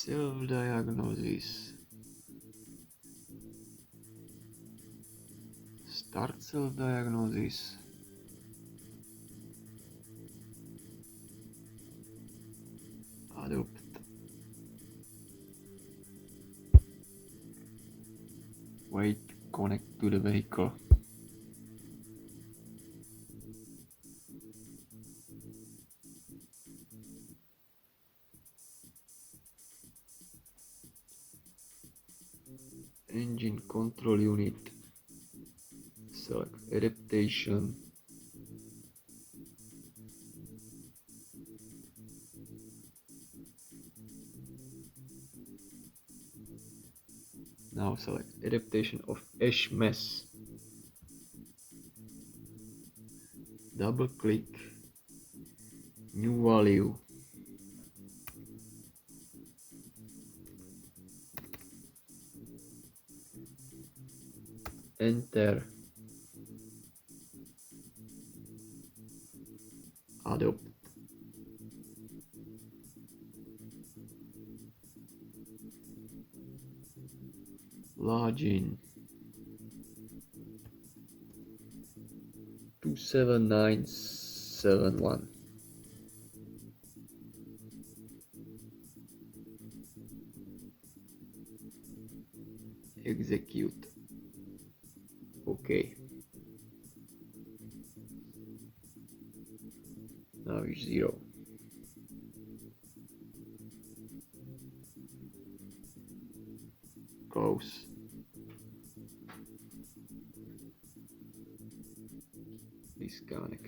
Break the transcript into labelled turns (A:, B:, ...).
A: Self-diagnosis. Start self-diagnosis. Adopt. Wait, connect to the vehicle. Engine control unit. Select adaptation. Now select adaptation of ash mess. Double click. New value. Enter. Adopt. Login. 27971. Execute. OK. Now it's 0. Close. Disconnect.